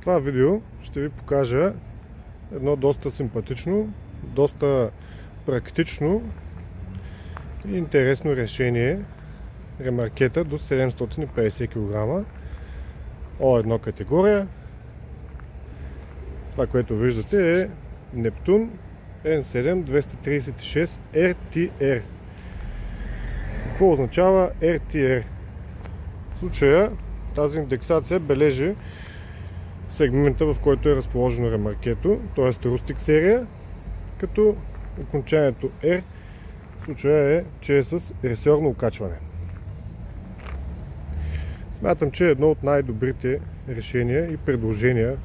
това видео ще ви покажа едно доста симпатично, доста практично и интересно решение. Ремаркета до 750 кг. О1 категория. Това, което виждате, е Neptune N7 236 RTR. Какво означава RTR? В случая тази индексация бележи сегмента, в който е разположено ремаркето, т.е. Рустик серия, като окончанието R в случая е, че е с ресорно окачване. Смятам, че е едно от най-добрите решения и предложения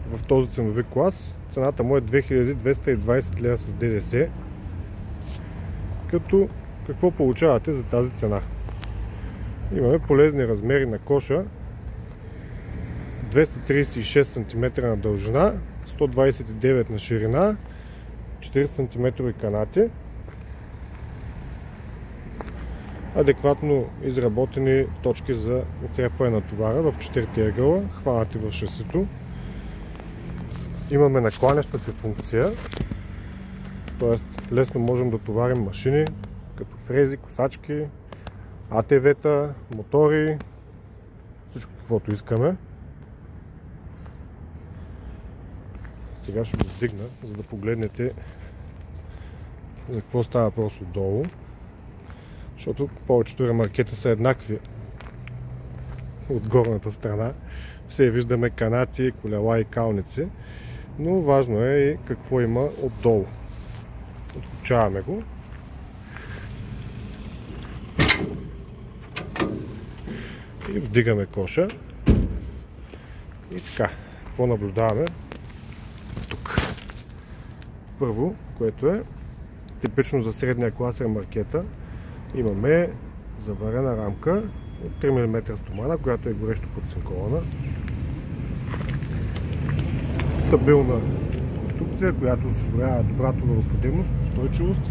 в този ценови клас. Цената му е 2220 лева с ДДС. Като какво получавате за тази цена? Имаме полезни размери на коша, 236 см на дължина, 129 на ширина, 40 см канати, адекватно изработени точки за укрепване на товара в 4 ъгъла, хванати в шасито. Имаме накланяща се функция, т.е. лесно можем да товарим машини, като фрези, косачки, АТВ-та, мотори, всичко каквото искаме. Сега ще го вдигна, за да погледнете за какво става въпрос отдолу, защото повечето ремаркета са еднакви от горната страна. Все виждаме канати, колела и калници, но важно е и какво има отдолу. Откопчаваме го. И вдигаме коша. И така, какво наблюдаваме тук? Първо, което е типично за средния клас ремаркета, имаме заварена рамка от 3 мм стомана, която е горещо подцинкована. Стабилна конструкция, която осигурява добра товароподемност, устойчивост.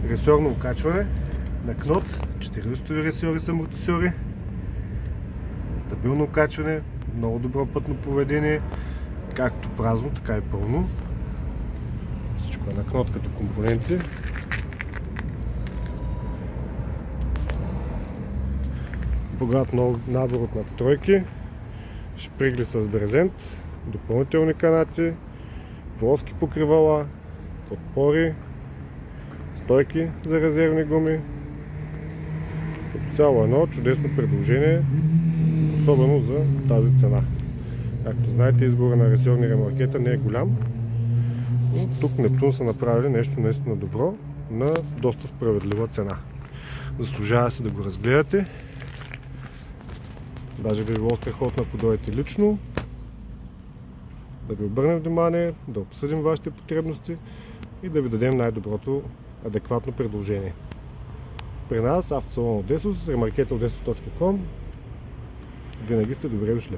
Ресорно окачване на кнот, 4-листови ресори с амортисьори. Стабилно окачване, много добро пътно поведение, както празно, така и пълно. Всичко е на кнот като компоненти. Богат набор от надстройки, шпригли с брезент, допълнителни канати, плоски покривала, подпори, стойки за резервни гуми. Като цяло едно чудесно предложение, особено за тази цена. Както знаете, избора на ресорни ремаркета не е голям, но тук Neptune са направили нещо наистина добро на доста справедлива цена. Заслужава се да го разгледате. Даже би било страхотно, ако дойдете лично, да ви обърнем внимание, да обсъдим вашите потребности и да ви дадем най-доброто адекватно предложение. При нас, автосалон Одесос, ремаркета odesos.com, винаги сте добре дошли.